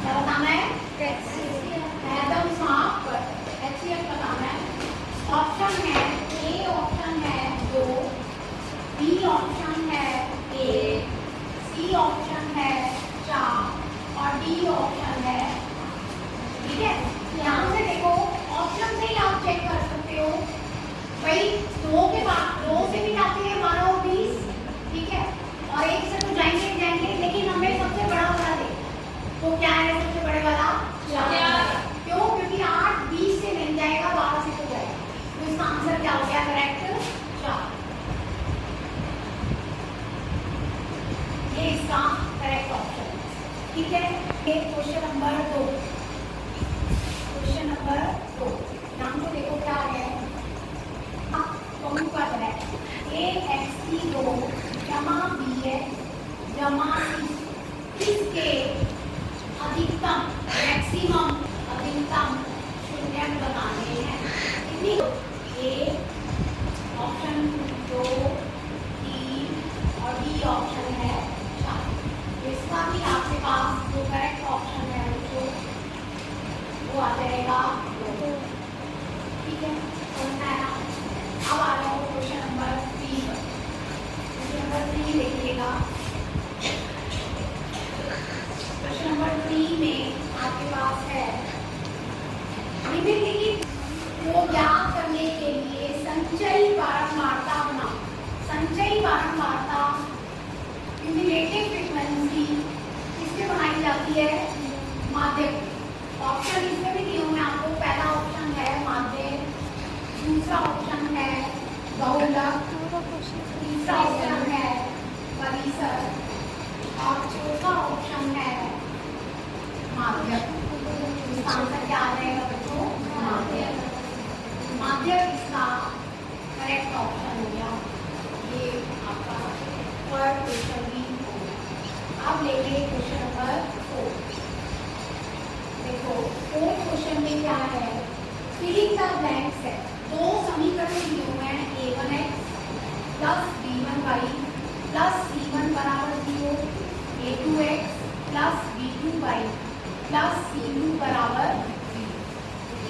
बताना है atom smart HCF बताना है। ऑप्शन है ए, ऑप्शन है 2, बी ऑप्शन है ए, सी ऑप्शन है 4 और डी ऑप्शन है। ठीक है, यहाँ से देखो ऑप्शन से ही आप चेक कर सकते हो भाई, 2 के बाद 2 से भी जाते हैं 12 और 20, ठीक है, और 1 से तो जाएंगे, लेकिन हमें सबसे बड़ा वाला देखना है। तो क्या है सबसे बड़े वाला? 4। क्यों? क्योंकि 8 20 से नहीं जाएगा, 12 से तो जाएगा। तो इसका आंसर क्या हो गया? करेक्ट 4। ये इसका करेक्ट ऑप्शन है। ठीक है, ये क्वेश्चन नंबर 2। क्वेश्चन नंबर 2 नाम को देखो क्या है। AX2 जमा BX जमा C किसके अधिकतम मैक्सिमम अधिकतम शून्य बताने हैं। कितनी? A ऑप्शन 2, 3 और D ऑप्शन है 4। इसका भी आपके पास जो करेक्ट ऑप्शन है वो आ जाएगा 2। ठीक है, समझना है ना। अब आ जाओ क्वेश्चन नंबर 3 पर। क्वेश्चन नंबर 3 देखिएगा। क्वेश्चन नंबर 3 में आपके पास है निम्नलिखित को ज्ञात करने के लिए संचयी बारंबारता बनाओ। संचयी बारंबारता क्यूमुलेटिव फ्रीक्वेंसी किससे बनाई जाती है? माध्यम। ऑप्शन इसमें भी दिए हुए आपको। पहला ऑप्शन है माध्यम, दूसरा ऑप्शन है बहुलक, तीसरा ऑप्शन है परिसर और चौथा ऑप्शन है माध्यम। इसका आंसर क्या आ जाएगा बच्चों? माध्यम। माध्यम इसका करेक्ट ऑप्शन हो गया। ये आपका थर्ड क्वेश्चन भी हो गया। अब लेंगे क्वेश्चन नंबर 4। देखो 4th क्वेश्चन में क्या है? फिलिंग द ब्लैंक्स है। 2 समीकरण दिए हुए हैं। A1x plus B1y plus C1 बराबर 0, A2x plus B2y plus C2 बराबर 0।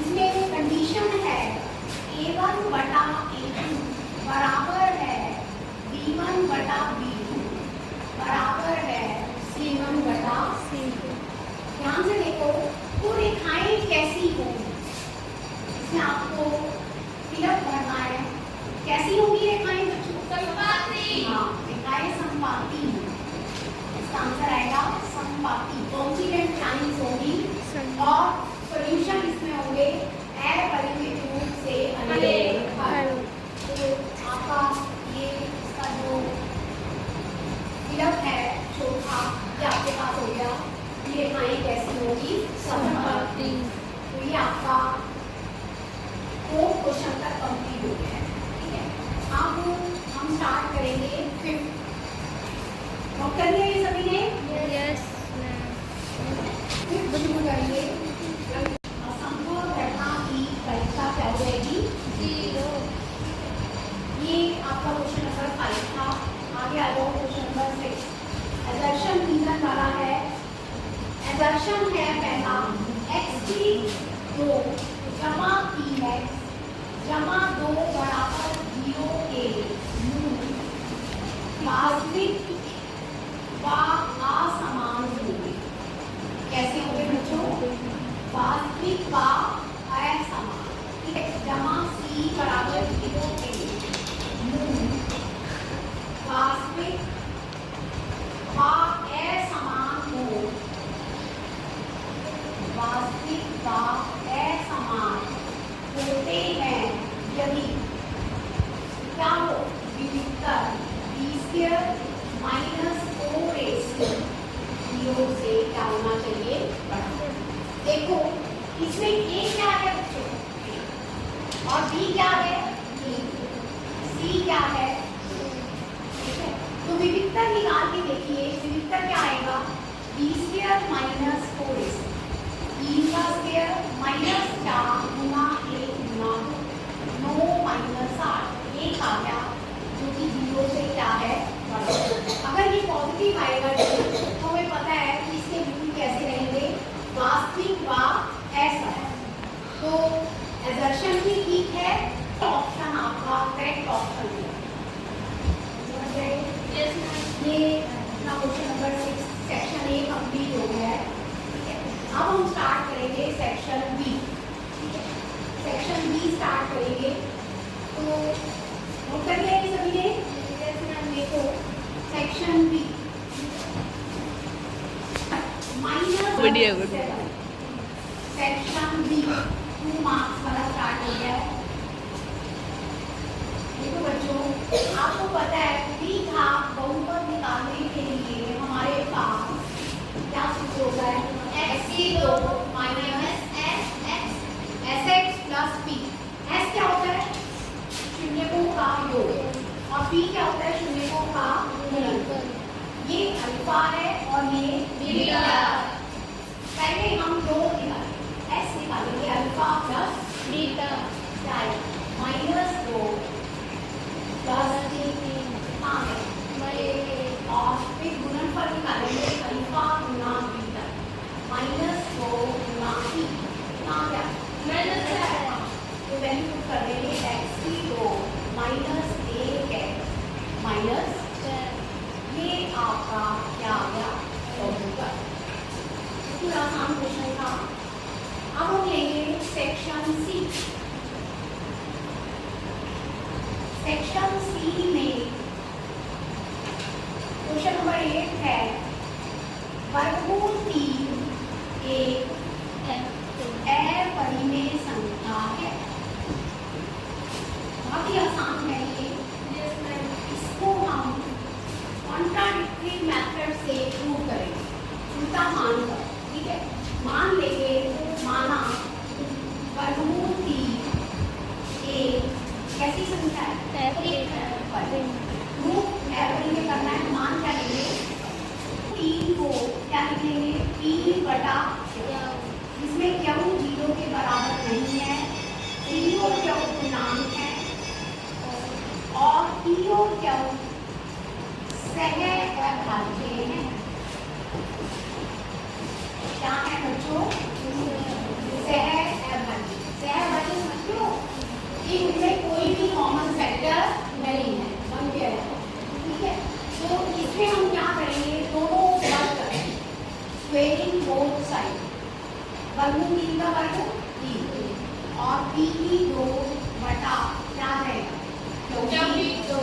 इसमें एक कंडीशन है A1 बटा A2 बराबर है B1 बटा B2 बराबर है C1 बटा C2। ध्यान से देखो तो रेखाएं कैसी होंगी, इसमें आपको फिलअप भरना है। कैसी होंगी रेखाएं बच्चों? समपाती। हाँ, रेखाएं समपाती। इसका आंसर आएगा समपाती। कॉन्सिडेंट लाइंस होंगी और सॉल्यूशन इसमें होंगे अपरिमित रूप से अनेक हल। तो आपका ये इसका जो फिलअप है चौथा ये आपके पास हो गया। ये रेखाएं कैसी होगी? समपाती। तो ये आपका 4 क्वेश्चन तक कंप्लीट हो गया है। ठीक है, अब हम स्टार्ट करेंगे 5th। नोट कर लिया ये सभी ने? Yes ma'am. 5th शुरू करेंगे। असंभव घटना की परीक्षा क्या हो जाएगी? 0। ये आपका क्वेश्चन नंबर 5 था। आगे आ जाओ क्वेश्चन नंबर 6। एजर्शन रीजन वाला है। एजर्शन है पहला x2 जमा 3x जमा 2 बराबर 0 के वास्तविक व असमान होंगे। कैसे होंगे बच्चों? वास्तविक व असमान। ठीक है, जमा c बराबर 0 के वास्तविक व असमान हो। वास्तविक व असमान होते हैं यदि क्या हो? विविधतर b² माइनस 4ac0 से क्या होना चाहिए? बड़ा। देखो इसमें a क्या है बच्चों और b क्या है? c क्या है? ठीक है, तो विविधतर निकाल के देखिए। विविधतर क्या आएगा? b² माइनस 4ac का स्क्वायर माइनस 4 गुना 1 गुना 9 माइनस 8 1 आ गया, जो कि 0 से क्या है? अगर ये पॉजिटिव आएगा तो हमें पता है कि इसके मूल कैसे रहेंगे? बढ़िया सेक्शन बी 2 मार्क्स वाला स्टार्ट हो गया है। देखो बच्चों, आपको पता है बी का बहुपद निकालने के लिए हमारे पास क्या सूत्र होता है? x की 2 minus S x plus P. S क्या होता है? शून्यकों का योग और पी क्या होता है? शून्यकों का गुणनफल। ये अल्फा है और ये बीटा। पहले हम योग निकालेंगे, एस निकालेंगे, अल्फा प्लस बीटा क्या है? -2 प्लस 3 और फिर गुणनफल निकालेंगे, अल्फा गुना बीटा -2 गुना पी कितना आ गया? तो वैल्यू पुट कर देंगे x की 2 माइनस 1x माइनस ये आपका क्या आ गया? बहुपद। पूरा आसान क्वेश्चन था। अब हम लेंगे सेक्शन सी। सेक्शन सी में क्वेश्चन नंबर 8 है वर्गमूल 3 एक अपरिमेय संख्या है। बहुत ही आसान है ये। इसको हम कॉन्ट्राडिक्टरी मेथड से प्रूव करेंगे, उल्टा मानकर। ठीक है, मान लेंगे, माना वर्गमूल 3 एक कैसी संख्या है? प्रूफ अपरिमेय करना है। मान क्या लेंगे? 3 को क्या लिखेंगे? 3 बटा इसमें क्यों 0 के बराबर नहीं है, पी और क्यों पूर्णांक है और पी और क्यों सह अभाज्य है। क्या है बच्चों? सह अभाज्य। सह अभाज्य समझो कि उनमें कोई भी कॉमन फैक्टर नहीं है, बन गया है। ठीक है, तो इसमें हम क्या करेंगे? दोनों वर्ग करेंगे, स्क्वेयरिंग बोथ साइड। वर्गमूल 3 का वर्ग 3 और पी की 2 बटा क्या रहेगा? क्योंकि 2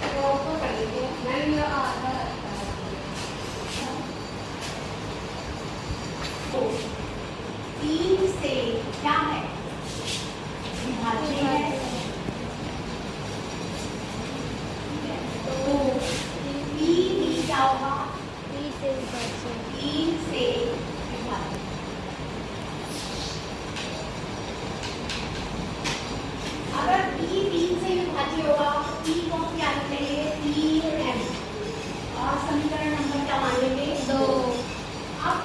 तो करेंगे मैं आधा 3 से क्या है? विभाज्य है। तो पी भी क्या होगा? 3 से अगर पी 3 से विभाज्य होगा, पी को क्या लिखेंगे? 3m और समीकरण नंबर क्या मान लेंगे? 2। अब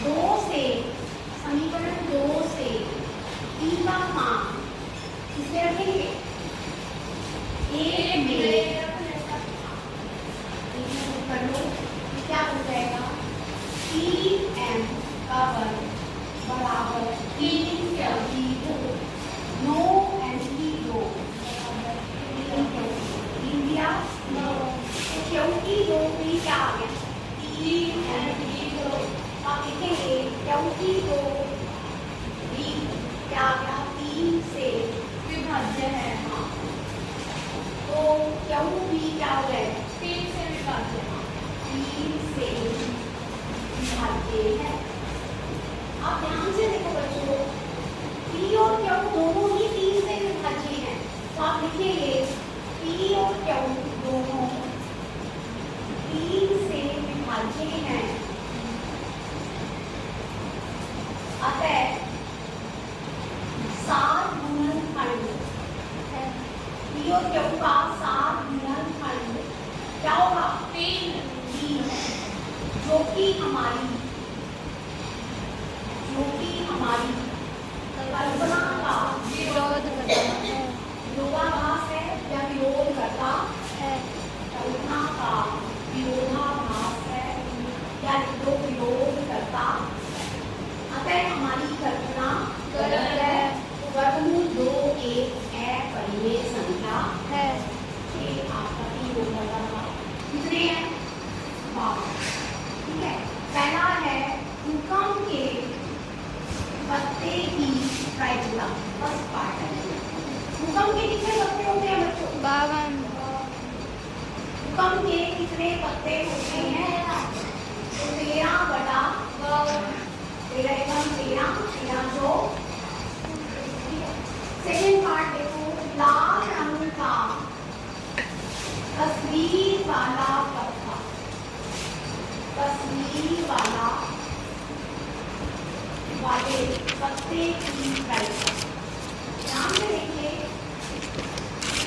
2 से समीकरण 2 से पी का मान किसमें रखेंगे? 1 में कर लो, क्या हो जाएगा? 3m का वर्ग बराबर 3 की 2 9 m की 2 3 दिया 9। तो क्योंकि 2 भी क्या आ गया? 3m की 2। आप लिखेंगे क्योंकि 2 भी क्या आ गया? 3 से विभाज्य है। हाँ, तो क्यों भी क्या हो जाएगा? 3 से विभाज्य। 3 से विभाज्य है। आप ध्यान से देखो बच्चों, पी और क्यू दोनों ही 3 से विभाज्य हैं। तो आप लिखेंगे पी और क्यू दोनों 3 से विभाज्य हैं। अतः 7 गुणनखंड पी और क्यू का 7 गुणनखंड क्या होगा? 3 जो कि हमारी कल्पना का विरोधाभास है या हुक्म के कितने पत्ते होते हैं? तो 13/12, 13 जो। सेकेंड पार्ट देखो, लाल रंग का तस्वीर वाला पत्ता, तस्वीर वाले पत्ते की प्राइस। ध्यान से देखिए,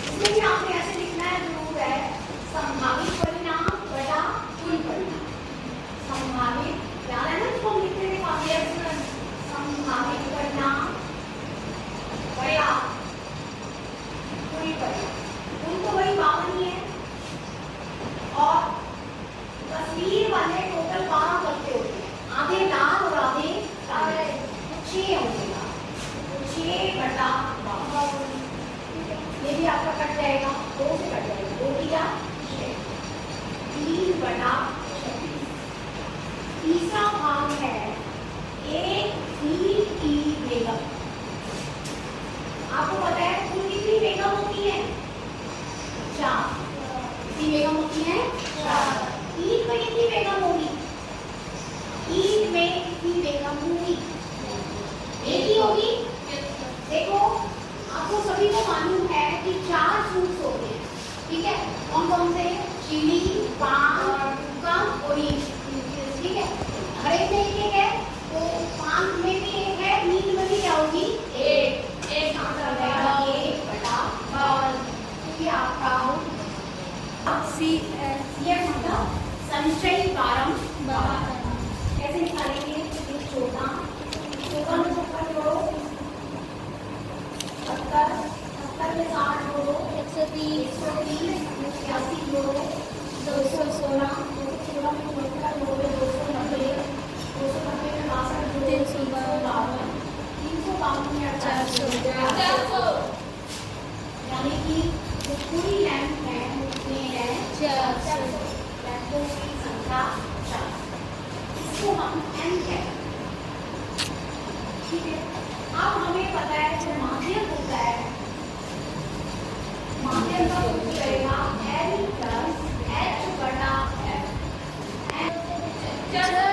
इसमें भी आपने ऐसे लिखना है, जरूर है, संभावित परिणाम बटा कुल परिणाम। संभावित याद है ना, इसको लिखते थे काफी, संभावित परिणाम बटा कुल परिणाम। कुल तो वही 52 ही है, और तस्वीर वाले टोटल 12 पत्ते होते हैं, आधे लाल और आधे काले, 6 होंगे। 6/12, ये भी आपका कट जाएगा, 2 से कट जाएगा, 2 किया 6, 3/26। तीसरा भाग है एक हीट की बेगम। आपको पता है कुल कितनी बेगम होती है? 4। कितनी बेगम होती है? 4। ईद में कितनी बेगम होगी? ईद में कितनी बेगम होगी? एक ही होगी। देखो, आपको सभी को मालूम है कि 4 सूट्स होते हैं, ठीक है? कौन कौन से? चिली, पान, टुकम और ईद, ठीक है? हर एक में एक है, तो पान में भी एक है, ईद में भी क्या होगी? एक आंसर रहेगा 1/12, क्योंकि आपका CF मतलब संचयी बारंबार। कैसे निकालेंगे? एक छोटा में ऊपर जोड़ो, 70 में 60 जोड़ो, 130 81 जोड़ो, 216 में 72 जोड़ो, 290 में 62 जोड़ो, 352 में 400, यानी कि जो पूरी लेंथ है उसमें है 400 लेंथों की संख्या 4। इसको हम n कहते हैं, ठीक है? अब हमें पता है जो माध्यम होता है, माध्यम का सूत्र रहेगा L + H/F।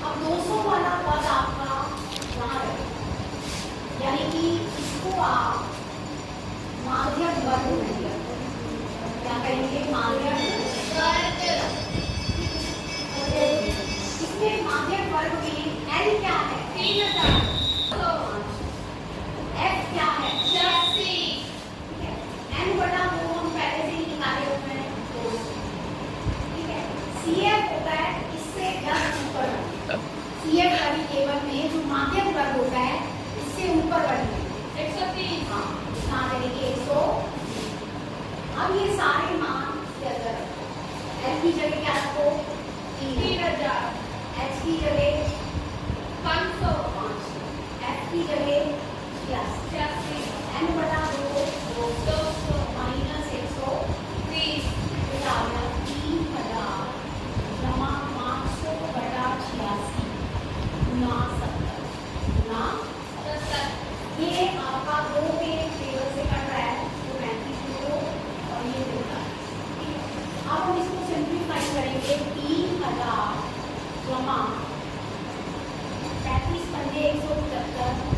अब 200 वाला पद आपका यहाँ रहेगा, यानी कि इसको आप माध्यम वर्ग नहीं, क्या कहेंगे? माध्यम वर्ग। इसमें माध्यम वर्ग में L क्या है? 3000। F क्या है? 86, ठीक है? n/2 हम पहले से ही निकाले हुए हैं, 200, ठीक है? CF होता है इससे 10 ऊपर, CF वाली टेबल में जो माध्यम वर्ग होता है इससे ऊपर वाली 130, हाँ, कहाँ करेंगे? 100। अब ये सारे मान के अंदर L की जगह क्या रखो? 3000, H की जगह 505, F की जगह 86, n/2 200 - 130, आ गया 3000 जमा 500/86 गुना 70 गुना 70। ये आपका 2 के टेबल से कट रहा है, तो 35 किलो और ये देता है, ठीक है? अब हम इसको सिंप्लीफाई करेंगे, 3000 जमा 35 × 175